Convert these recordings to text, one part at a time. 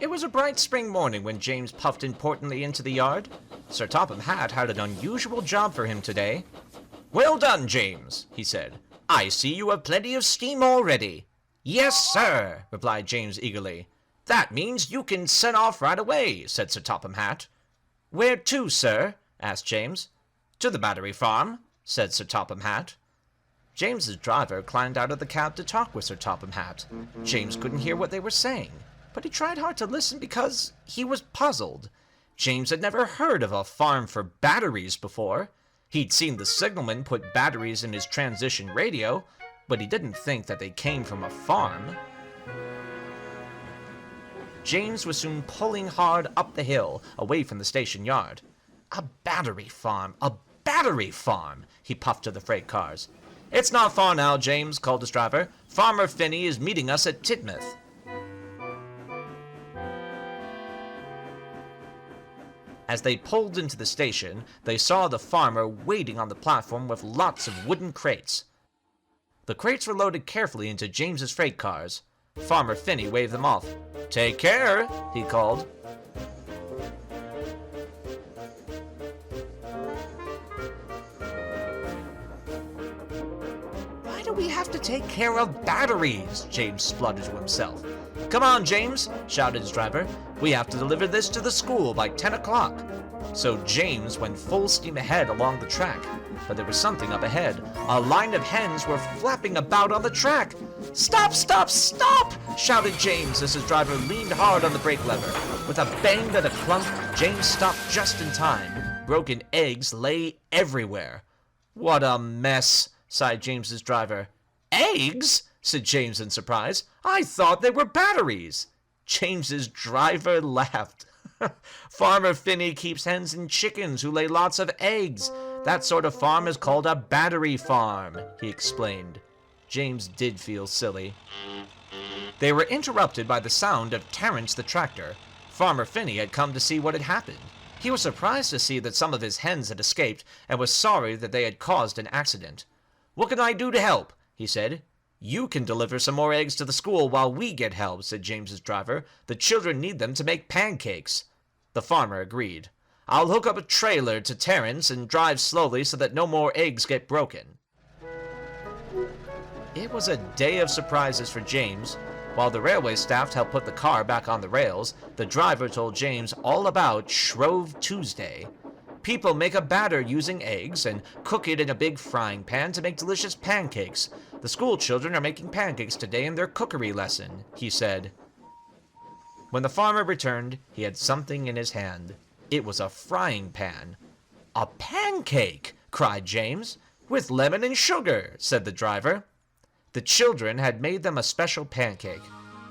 It was a bright spring morning when James puffed importantly into the yard. Sir Topham Hatt had an unusual job for him today. "Well done, James," he said. "I see you have plenty of steam already." "Yes, sir," replied James eagerly. "That means you can set off right away," said Sir Topham Hatt. "Where to, sir?" asked James. "To the Battery Farm," said Sir Topham Hatt. James's driver climbed out of the cab to talk with Sir Topham Hatt. James couldn't hear what they were saying, but he tried hard to listen because he was puzzled. James had never heard of a farm for batteries before. He'd seen the signalman put batteries in his transition radio, but he didn't think that they came from a farm. James was soon pulling hard up the hill, away from the station yard. A battery farm, he puffed to the freight cars. "It's not far now, James," called his driver. "Farmer Finney is meeting us at Titmouth." As they pulled into the station, they saw the farmer waiting on the platform with lots of wooden crates. The crates were loaded carefully into James's freight cars. Farmer Finney waved them off. "Take care," he called. "Why do we have to take care of batteries?" James spluttered to himself. "Come on, James," shouted his driver. "We have to deliver this to the school by 10 o'clock. So James went full steam ahead along the track. But there was something up ahead. A line of hens were flapping about on the track. "Stop, stop, stop!" shouted James as his driver leaned hard on the brake lever. With a bang and a clunk, James stopped just in time. Broken eggs lay everywhere. "What a mess," sighed James's driver. "Eggs?" said James in surprise. "I thought they were batteries." James's driver laughed. "Farmer Finney keeps hens and chickens who lay lots of eggs. That sort of farm is called a battery farm," he explained. James did feel silly. They were interrupted by the sound of Terence the tractor. Farmer Finney had come to see what had happened. He was surprised to see that some of his hens had escaped, and was sorry that they had caused an accident. "What can I do to help?" he said. "You can deliver some more eggs to the school while we get help," said James's driver. "The children need them to make pancakes." The farmer agreed. "I'll hook up a trailer to Terence and drive slowly so that no more eggs get broken." It was a day of surprises for James. While the railway staff helped put the car back on the rails, the driver told James all about Shrove Tuesday. People make a batter using eggs and cook it in a big frying pan to make delicious pancakes. The school children are making pancakes today in their cookery lesson, he said. When the farmer returned, he had something in his hand. It was a frying pan. "A pancake!" cried James. "With lemon and sugar," said the driver. The children had made them a special pancake.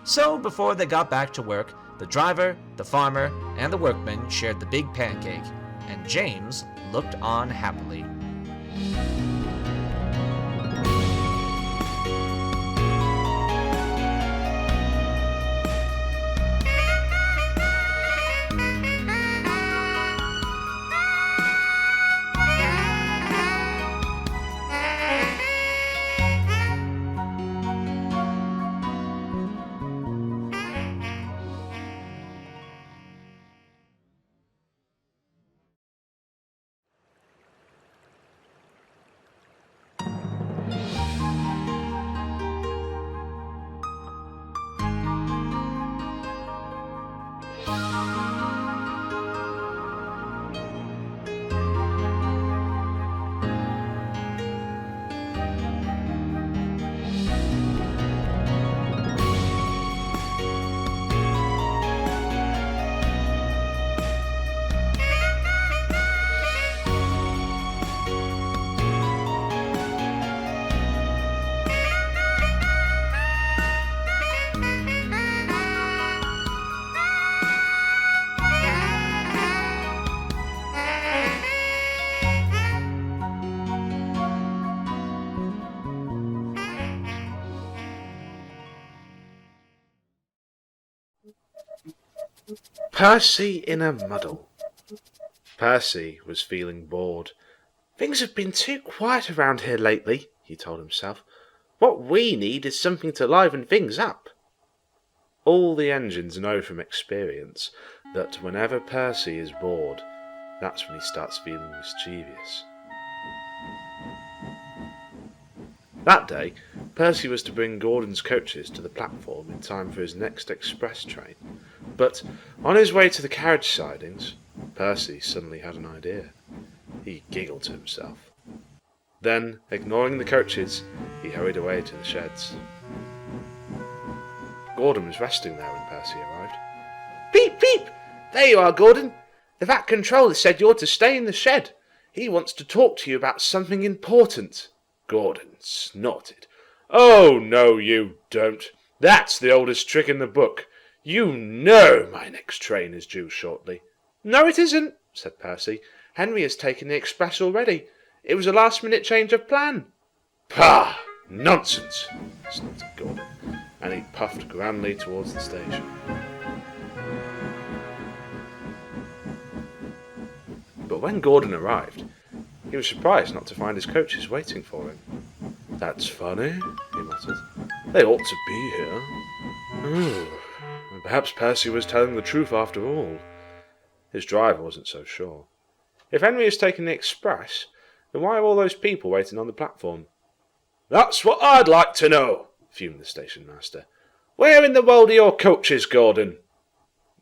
So before they got back to work, the driver, the farmer, and the workmen shared the big pancake, and James looked on happily. Percy in a muddle. Percy was feeling bored. "Things have been too quiet around here lately," he told himself. "What we need is something to liven things up." All the engines know from experience that whenever Percy is bored, that's when he starts feeling mischievous. That day, Percy was to bring Gordon's coaches to the platform in time for his next express train, but on his way to the carriage sidings, Percy suddenly had an idea. He giggled to himself. Then, ignoring the coaches, he hurried away to the sheds. Gordon was resting there when Percy arrived. Peep, peep! There you are, Gordon. The VAT controller said you're to stay in the shed. He wants to talk to you about something important. Gordon snorted. Oh, no, you don't. That's the oldest trick in the book. You know my next train is due shortly. No, it isn't, said Percy. Henry has taken the express already. It was a last-minute change of plan. Pah! Nonsense, snorted Gordon, and he puffed grandly towards the station. But when Gordon arrived, he was surprised not to find his coaches waiting for him. That's funny, he muttered. They ought to be here. Perhaps Percy was telling the truth after all. His driver wasn't so sure. If Henry has taken the express, then why are all those people waiting on the platform? That's what I'd like to know, fumed the station master. Where in the world are your coaches, Gordon?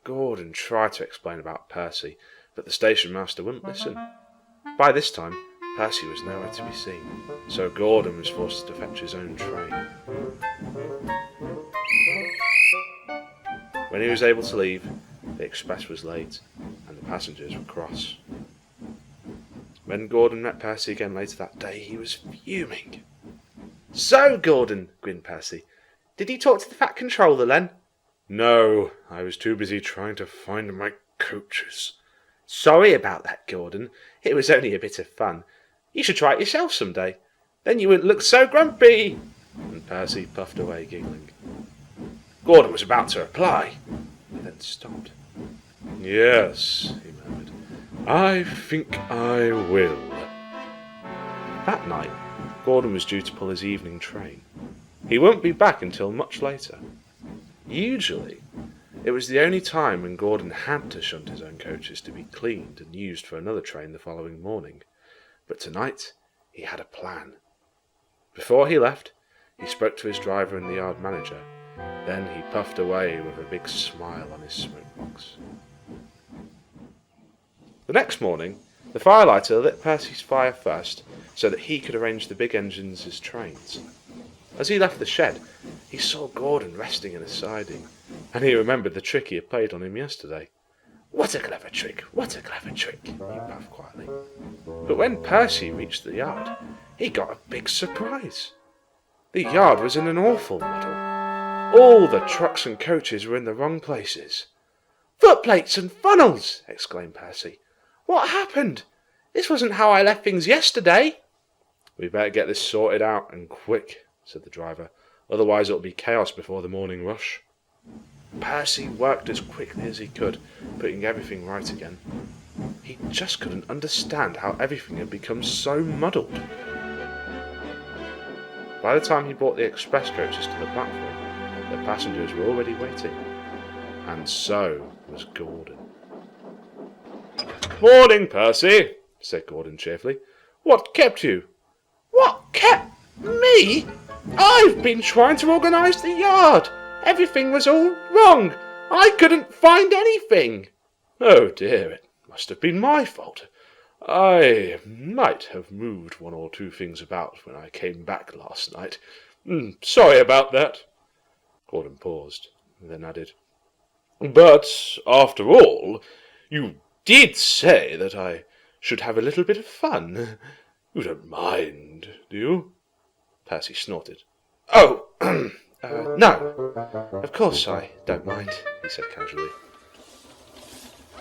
Gordon tried to explain about Percy, but the station master wouldn't listen. By this time, Percy was nowhere to be seen, so Gordon was forced to fetch his own train. When he was able to leave, the express was late, and the passengers were cross. When Gordon met Percy again later that day, he was fuming. So, Gordon, grinned Percy, did he talk to the VAT controller then? No, I was too busy trying to find my coaches. Sorry about that, Gordon. It was only a bit of fun. You should try it yourself some day. Then you wouldn't look so grumpy. And Percy puffed away giggling. Gordon was about to reply, but then stopped. Yes, he murmured. I think I will. That night, Gordon was due to pull his evening train. He won't be back until much later. Usually, it was the only time when Gordon had to shunt his own coaches to be cleaned and used for another train the following morning. But tonight, he had a plan. Before he left, he spoke to his driver and the yard manager. Then he puffed away with a big smile on his smoke box. The next morning, the firelighter lit Percy's fire first, so that he could arrange the big engines as trains. As he left the shed, he saw Gordon resting in a siding, and he remembered the trick he had played on him yesterday. What a clever trick! What a clever trick! He puffed quietly. But when Percy reached the yard, he got a big surprise. The yard was in an awful muddle. All the trucks and coaches were in the wrong places. Footplates and funnels! Exclaimed Percy. What happened? This wasn't how I left things yesterday. We better get this sorted out, and quick, said the driver. Otherwise it'll be chaos before the morning rush. Percy worked as quickly as he could, putting everything right again. He just couldn't understand how everything had become so muddled. By the time he brought the express coaches to the platform, the passengers were already waiting. And so was Gordon. Morning, Percy, said Gordon cheerfully. What kept you? What kept me? I've been trying to organise the yard. Everything was all wrong. I couldn't find anything. Oh dear, it must have been my fault. I might have moved one or two things about when I came back last night. Sorry about that. Gordon paused, and then added, But, after all, you did say that I should have a little bit of fun. You don't mind, do you? Percy snorted. Oh, no. Of course I don't mind, he said casually.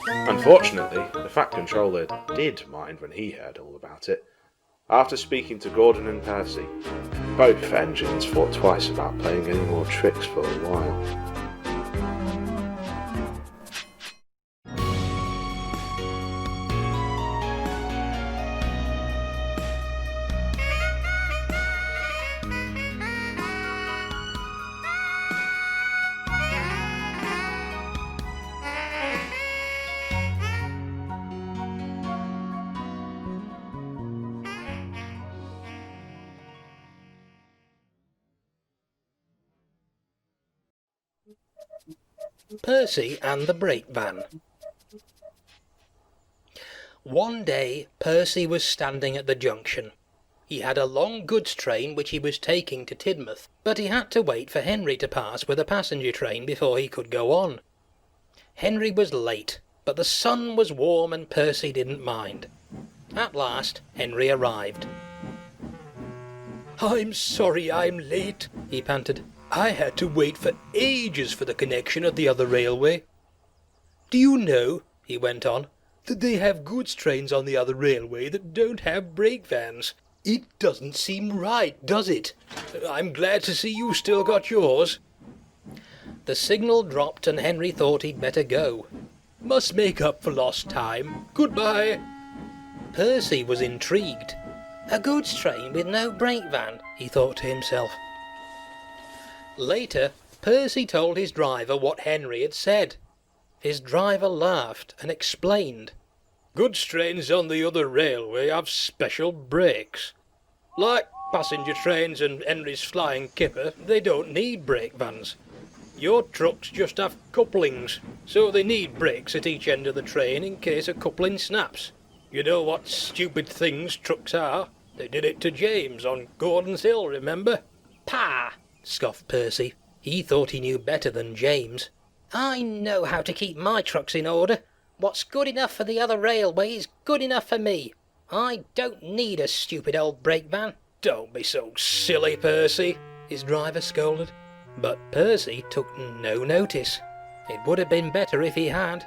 Unfortunately, the Fat Controller did mind when he heard all about it. After speaking to Gordon and Percy, both engines thought twice about playing any more tricks for a while. Percy and the Brakevan. One day Percy was standing at the junction. He had a long goods train which he was taking to Tidmouth, but he had to wait for Henry to pass with a passenger train before he could go on. Henry was late, but the sun was warm and Percy didn't mind. At last Henry arrived. "I'm sorry I'm late," he panted. "I had to wait for ages for the connection at the other railway. Do you know," he went on, "that they have goods trains on the other railway that don't have brake vans? It doesn't seem right, does it? I'm glad to see you still got yours." The signal dropped and Henry thought he'd better go. "Must make up for lost time. Goodbye." Percy was intrigued. A goods train with no brake van, he thought to himself. Later, Percy told his driver what Henry had said. His driver laughed and explained. "Goods trains on the other railway have special brakes. Like passenger trains and Henry's flying kipper, they don't need brake vans. Your trucks just have couplings, so they need brakes at each end of the train in case a coupling snaps. You know what stupid things trucks are? They did it to James on Gordon's Hill, remember?" "Pah!" scoffed Percy. He thought he knew better than James. "I know how to keep my trucks in order. What's good enough for the other railway is good enough for me. I don't need a stupid old brake van." "Don't be so silly, Percy," his driver scolded. But Percy took no notice. It would have been better if he had.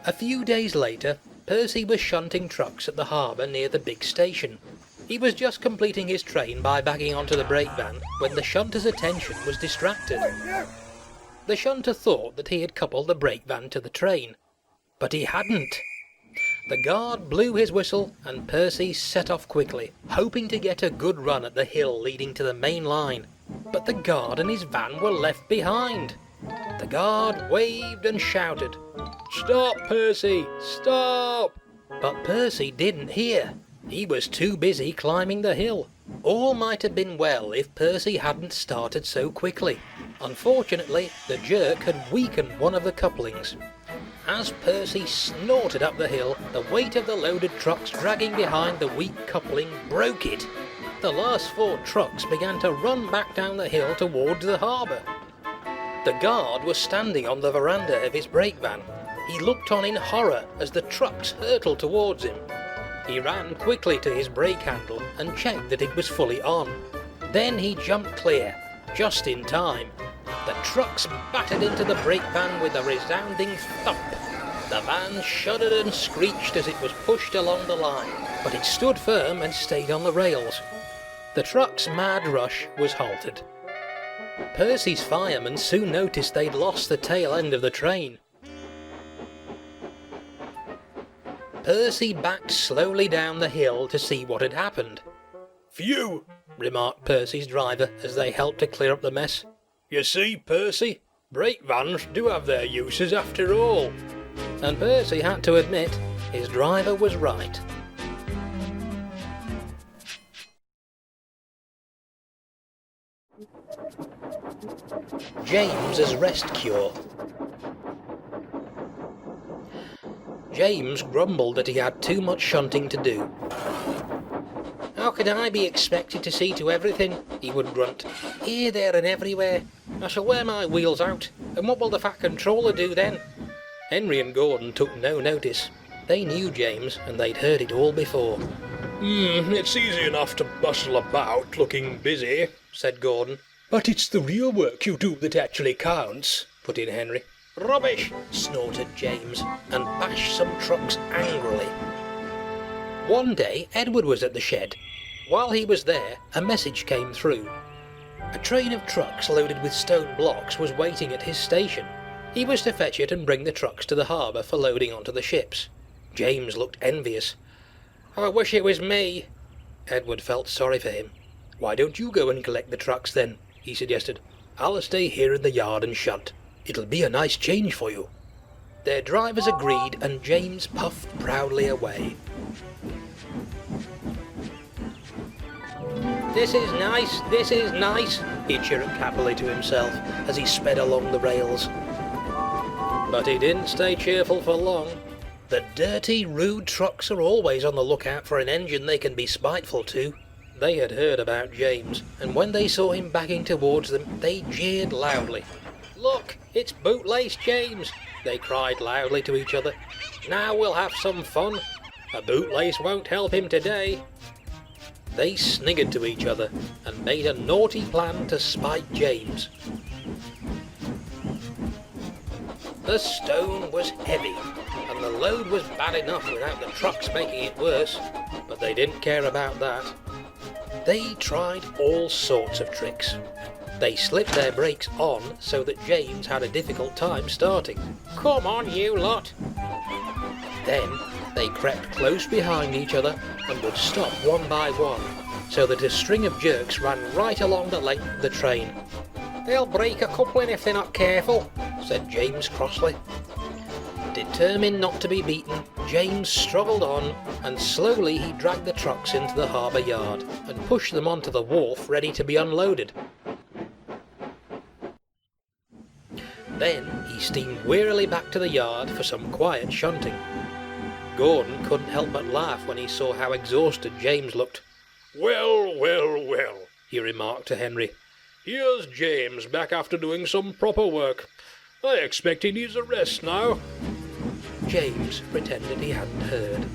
A few days later, Percy was shunting trucks at the harbour near the big station. He was just completing his train by backing onto the brake van when the shunter's attention was distracted. The shunter thought that he had coupled the brake van to the train, but he hadn't. The guard blew his whistle and Percy set off quickly, hoping to get a good run at the hill leading to the main line. But the guard and his van were left behind. The guard waved and shouted, "Stop, Percy! Stop!" But Percy didn't hear. He was too busy climbing the hill. All might have been well if Percy hadn't started so quickly. Unfortunately, the jerk had weakened one of the couplings. As Percy snorted up the hill, the weight of the loaded trucks dragging behind the weak coupling broke it. The last 4 trucks began to run back down the hill towards the harbour. The guard was standing on the veranda of his brake van. He looked on in horror as the trucks hurtled towards him. He ran quickly to his brake handle and checked that it was fully on. Then he jumped clear, just in time. The trucks battered into the brake van with a resounding thump. The van shuddered and screeched as it was pushed along the line, but it stood firm and stayed on the rails. The truck's mad rush was halted. Percy's firemen soon noticed they'd lost the tail end of the train. Percy backed slowly down the hill to see what had happened. "Phew," remarked Percy's driver as they helped to clear up the mess. "You see, Percy, brake vans do have their uses after all." And Percy had to admit his driver was right. James's rest cure. James grumbled that he had too much shunting to do. "How can I be expected to see to everything?" he would grunt. "Here, there and everywhere. I shall wear my wheels out, and what will the Fat Controller do then?" Henry and Gordon took no notice. They knew James, and they'd heard it all before. It's easy enough to bustle about looking busy," said Gordon. "But it's the real work you do that actually counts," put in Henry. "Rubbish!" snorted James, and bashed some trucks angrily. One day Edward was at the shed. While he was there, a message came through. A train of trucks loaded with stone blocks was waiting at his station. He was to fetch it and bring the trucks to the harbour for loading onto the ships. James looked envious. "I wish it was me." Edward felt sorry for him. "Why don't you go and collect the trucks then?" he suggested. "I'll stay here in the yard and shunt. It'll be a nice change for you." Their drivers agreed and James puffed proudly away. This is nice, he chirruped happily to himself as he sped along the rails. But he didn't stay cheerful for long. The dirty, rude trucks are always on the lookout for an engine they can be spiteful to. They had heard about James, and when they saw him backing towards them, they jeered loudly. "Look, it's Bootlace James!" they cried loudly to each other. "Now we'll have some fun. A bootlace won't help him today." They sniggered to each other and made a naughty plan to spite James. The stone was heavy, and the load was bad enough without the trucks making it worse, but they didn't care about that. They tried all sorts of tricks. They slipped their brakes on so that James had a difficult time starting. "Come on, you lot!" Then they crept close behind each other and would stop one by one, so that a string of jerks ran right along the length of the train. "They'll break a coupling if they're not careful," said James crossly. Determined not to be beaten, James struggled on, and slowly he dragged the trucks into the harbour yard and pushed them onto the wharf ready to be unloaded. Then he steamed wearily back to the yard for some quiet shunting. Gordon couldn't help but laugh when he saw how exhausted James looked. "Well, well, well," he remarked to Henry. "Here's James back after doing some proper work. I expect he needs a rest now." James pretended he hadn't heard.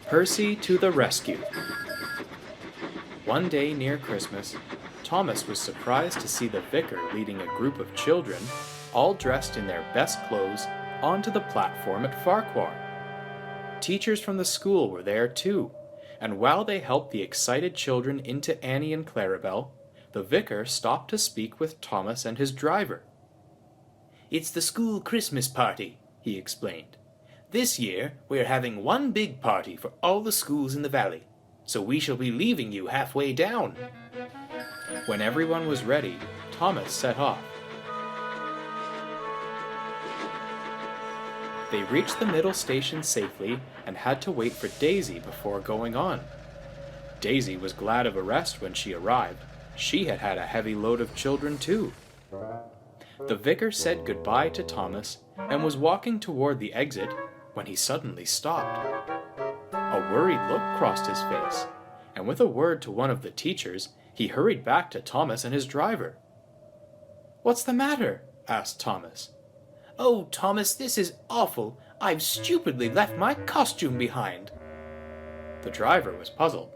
Percy to the rescue. One day near Christmas, Thomas was surprised to see the vicar leading a group of children, all dressed in their best clothes, onto the platform at Farquhar. Teachers from the school were there too, and while they helped the excited children into Annie and Clarabelle, the vicar stopped to speak with Thomas and his driver. "It's the school Christmas party," he explained. "This year we're having one big party for all the schools in the valley, so we shall be leaving you halfway down." When everyone was ready, Thomas set off. They reached the middle station safely and had to wait for Daisy before going on. Daisy was glad of a rest when she arrived. She had had a heavy load of children too. The vicar said goodbye to Thomas and was walking toward the exit when he suddenly stopped. A worried look crossed his face, and with a word to one of the teachers, he hurried back to Thomas and his driver. "What's the matter?" asked Thomas. "Oh, Thomas, this is awful. I've stupidly left my costume behind." The driver was puzzled.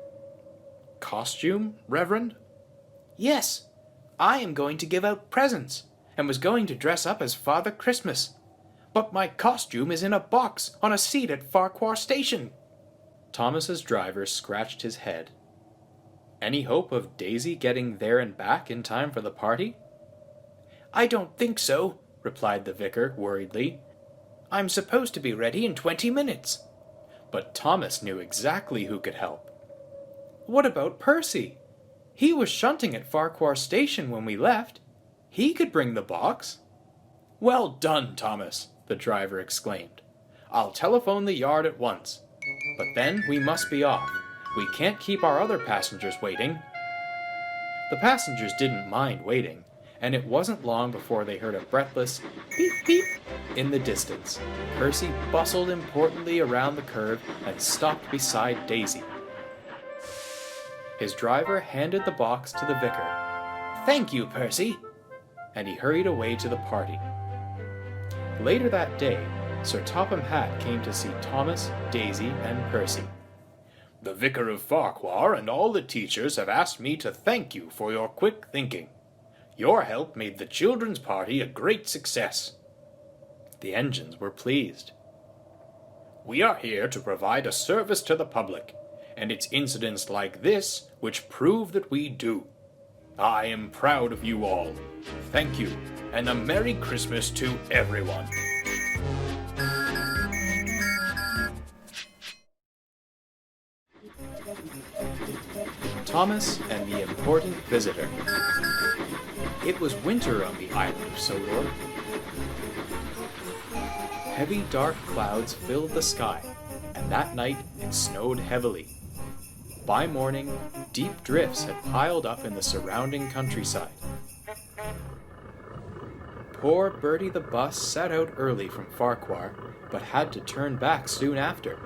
"Costume, Reverend?" "Yes. I am going to give out presents, and was going to dress up as Father Christmas. But my costume is in a box on a seat at Farquhar Station." Thomas's driver scratched his head. "Any hope of Daisy getting there and back in time for the party?" "I don't think so," replied the vicar worriedly. "I'm supposed to be ready in 20 minutes. But Thomas knew exactly who could help. "What about Percy? He was shunting at Farquhar Station when we left. He could bring the box." "Well done, Thomas," the driver exclaimed. "I'll telephone the yard at once. But then we must be off. We can't keep our other passengers waiting." The passengers didn't mind waiting, and it wasn't long before they heard a breathless beep beep in the distance. Percy bustled importantly around the curve and stopped beside Daisy. His driver handed the box to the vicar. "Thank you, Percy," and he hurried away to the party. Later that day, Sir Topham Hatt came to see Thomas, Daisy, and Percy. "The vicar of Farquhar and all the teachers have asked me to thank you for your quick thinking. Your help made the children's party a great success." The engines were pleased. "We are here to provide a service to the public, and it's incidents like this which prove that we do. I am proud of you all. Thank you, and a Merry Christmas to everyone." Thomas and the Important Visitor. It was winter on the island of Sodor. Heavy dark clouds filled the sky, and that night it snowed heavily. By morning, Deep drifts had piled up in the surrounding countryside. Poor Bertie the bus set out early from Farquhar, but had to turn back soon after.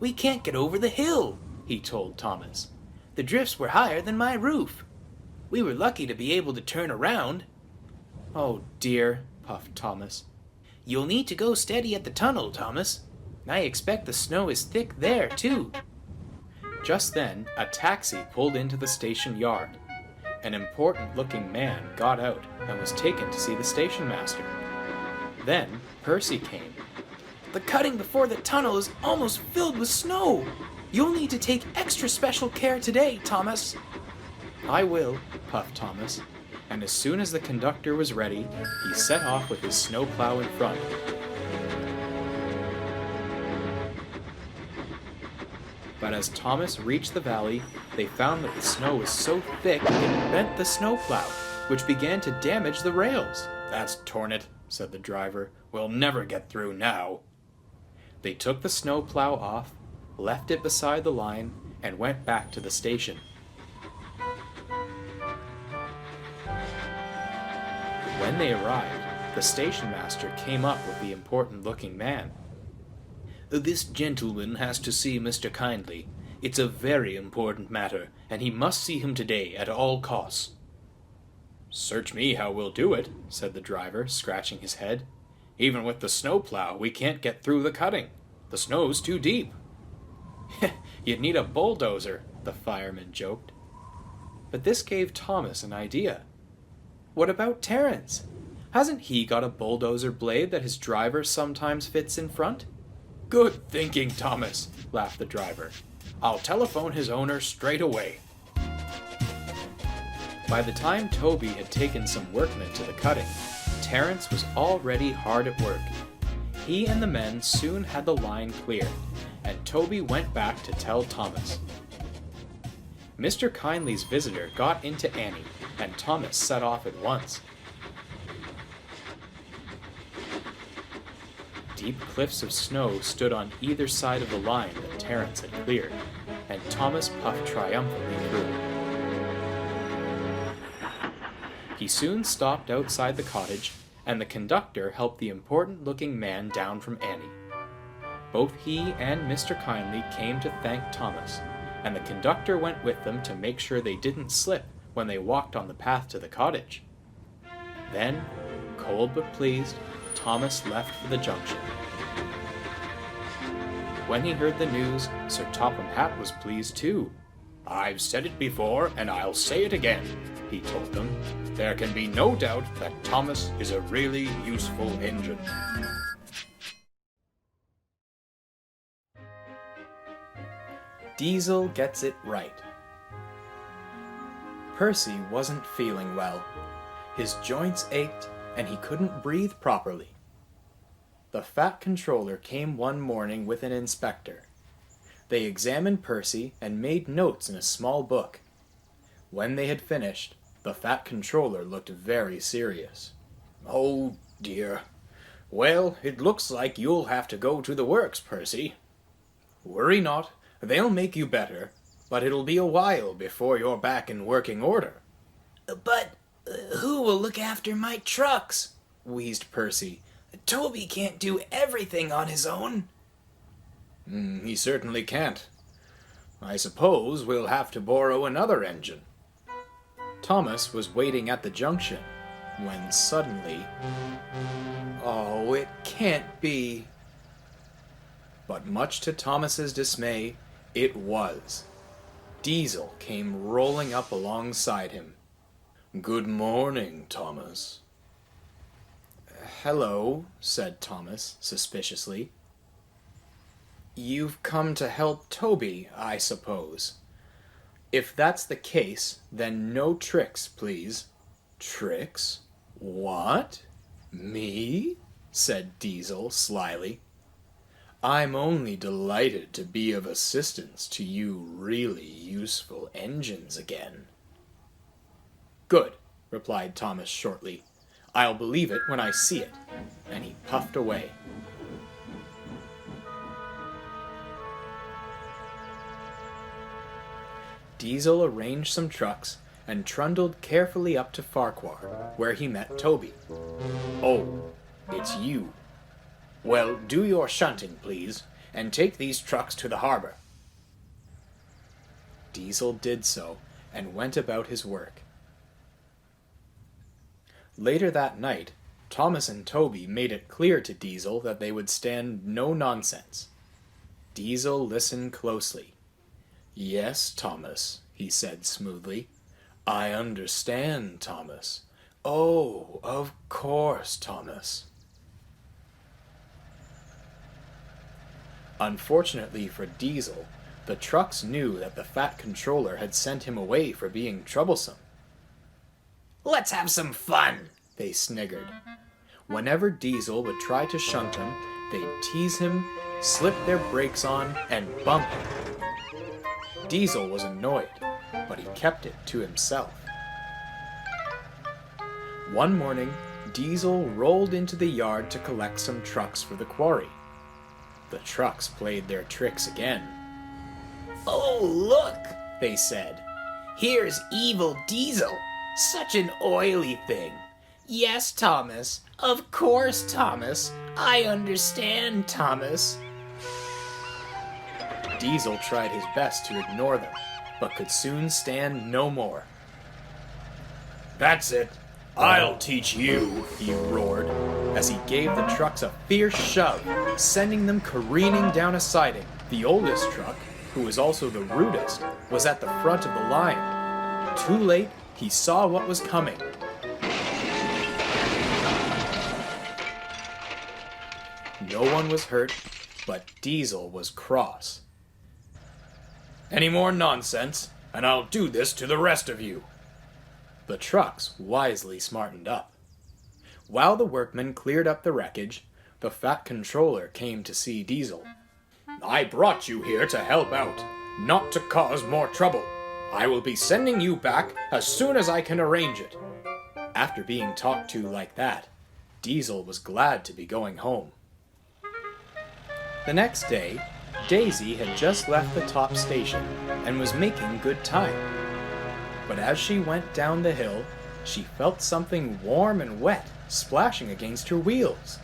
"We can't get over the hill," he told Thomas. "The drifts were higher than my roof. We were lucky to be able to turn around." "Oh dear," puffed Thomas. "You'll need to go steady at the tunnel, Thomas. I expect the snow is thick there, too." Just then, a taxi pulled into the station yard. An important-looking man got out and was taken to see the station master. Then, Percy came. "The cutting before the tunnel is almost filled with snow. You'll need to take extra special care today, Thomas." "I will," puffed Thomas, and as soon as the conductor was ready, he set off with his snowplow in front. But as Thomas reached the valley, they found that the snow was so thick it bent the snowplow, which began to damage the rails. "That's torn it," said the driver. "We'll never get through now." They took the snowplow off, left it beside the line, and went back to the station. When they arrived, the station master came up with the important-looking man. "This gentleman has to see Mr. Kindly. It's a very important matter, and he must see him today at all costs." "Search me how we'll do it," said the driver, scratching his head. "Even with the snowplow, we can't get through the cutting. The snow's too deep." "You'd need a bulldozer," the fireman joked. But this gave Thomas an idea. What about Terence? Hasn't he got a bulldozer blade that his driver sometimes fits in front? "Good thinking, Thomas," laughed the driver. "I'll telephone his owner straight away." By the time Toby had taken some workmen to the cutting, Terence was already hard at work. He and the men soon had the line clear, and Toby went back to tell Thomas. Mr. Kindly's visitor got into Annie, and Thomas set off at once. Deep cliffs of snow stood on either side of the line that Terence had cleared, and Thomas puffed triumphantly through. He soon stopped outside the cottage, and the conductor helped the important-looking man down from Annie. Both he and Mr. Kindly came to thank Thomas, and the conductor went with them to make sure they didn't slip when they walked on the path to the cottage. Then, cold but pleased, Thomas left for the junction. When he heard the news, Sir Topham Hatt was pleased too. "I've said it before, and I'll say it again," he told them. "There can be no doubt that Thomas is a really useful engine." Diesel gets it right. Percy wasn't feeling well. His joints ached, and he couldn't breathe properly. The fat controller came one morning with an inspector. They examined Percy and made notes in a small book. When they had finished, the fat controller looked very serious. "Oh, dear. Well, it looks like you'll have to go to the works, Percy." "Worry not. They'll make you better, but it'll be a while before you're back in working order." "But who will look after my trucks?" wheezed Percy. "Toby can't do everything on his own." He certainly can't. I suppose we'll have to borrow another engine." Thomas was waiting at the junction, when suddenly... Oh, it can't be! But much to Thomas's dismay, it was. Diesel came rolling up alongside him. "Good morning, Thomas." "Hello," said Thomas, suspiciously. "You've come to help Toby, I suppose. If that's the case, then no tricks, please." "Tricks? What? Me?" said Diesel slyly. "I'm only delighted to be of assistance to you really useful engines again." "Good," replied Thomas shortly. "I'll believe it when I see it," and he puffed away. Diesel arranged some trucks and trundled carefully up to Farquhar, where he met Toby. "Oh, it's you. Well, do your shunting, please, and take these trucks to the harbor." Diesel did so, and went about his work. Later that night, Thomas and Toby made it clear to Diesel that they would stand no nonsense. Diesel listened closely. "Yes, Thomas," he said smoothly. "I understand, Thomas. Oh, of course, Thomas." Unfortunately for Diesel, the trucks knew that the fat controller had sent him away for being troublesome. Let's have some fun, They sniggered. Whenever Diesel would try to shunt them, they'd tease him, slip their brakes on, and bump him. Diesel was annoyed, but he kept it to himself. One morning, Diesel rolled into the yard to collect some trucks for the quarry. The trucks played their tricks again. "Oh, look," they said. "Here's evil Diesel. Such an oily thing. Yes, Thomas. Of course, Thomas. I understand, Thomas." Diesel tried his best to ignore them, but could soon stand no more. "That's it. I'll teach you," he roared, as he gave the trucks a fierce shove, sending them careening down a siding. The oldest truck, who was also the rudest, was at the front of the line. Too late, he saw what was coming. No one was hurt, but Diesel was cross. "Any more nonsense, and I'll do this to the rest of you." The trucks wisely smartened up. While the workmen cleared up the wreckage, the fat controller came to see Diesel. "I brought you here to help out, not to cause more trouble. I will be sending you back as soon as I can arrange it." After being talked to like that, Diesel was glad to be going home. The next day, Daisy had just left the top station and was making good time. But as she went down the hill, she felt something warm and wet splashing against her wheels.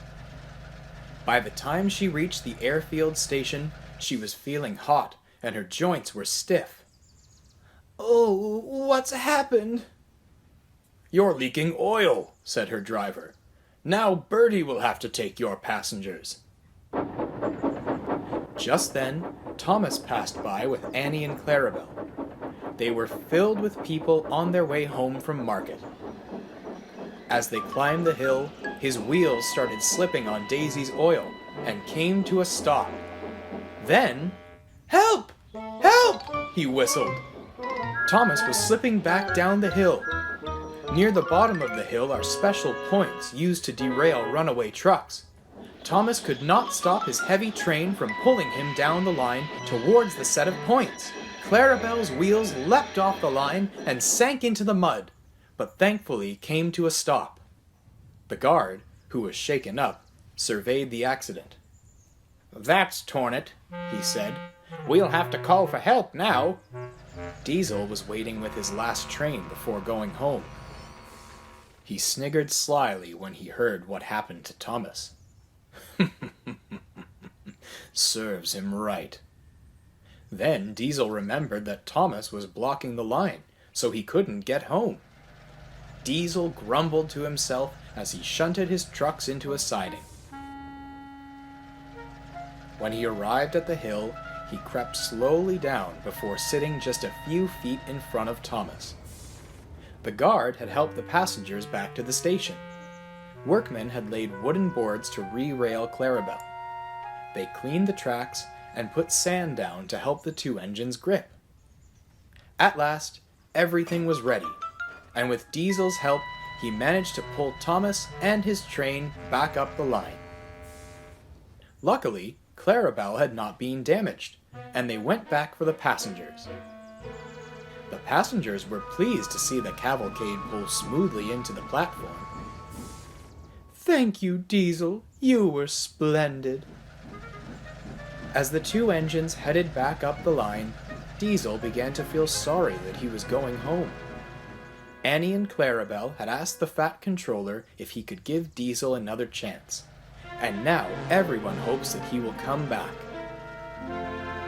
By the time she reached the airfield station, she was feeling hot and her joints were stiff. "Oh, what's happened?" "You're leaking oil," said her driver. "Now Bertie will have to take your passengers." Just then, Thomas passed by with Annie and Clarabelle. They were filled with people on their way home from market. As they climbed the hill, his wheels started slipping on Daisy's oil and came to a stop. Then, "Help! Help!" he whistled. Thomas was slipping back down the hill. Near the bottom of the hill are special points used to derail runaway trucks. Thomas could not stop his heavy train from pulling him down the line towards the set of points. Clarabelle's wheels leapt off the line and sank into the mud, but thankfully came to a stop. The guard, who was shaken up, surveyed the accident. "That's torn it," he said. "We'll have to call for help now." Diesel was waiting with his last train before going home. He sniggered slyly when he heard what happened to Thomas. Serves him right. Then Diesel remembered that Thomas was blocking the line, so he couldn't get home. Diesel grumbled to himself as he shunted his trucks into a siding. When he arrived at the hill, he crept slowly down before sitting just a few feet in front of Thomas. The guard had helped the passengers back to the station. Workmen had laid wooden boards to re-rail Clarabelle. They cleaned the tracks and put sand down to help the two engines grip. At last, everything was ready, and with Diesel's help, he managed to pull Thomas and his train back up the line. Luckily, Clarabelle had not been damaged, and they went back for the passengers. The passengers were pleased to see the cavalcade pull smoothly into the platform. "Thank you, Diesel. You were splendid." As the two engines headed back up the line, Diesel began to feel sorry that he was going home. Annie and Clarabelle had asked the fat controller if he could give Diesel another chance, and now everyone hopes that he will come back.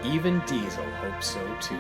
Even Diesel hopes so too.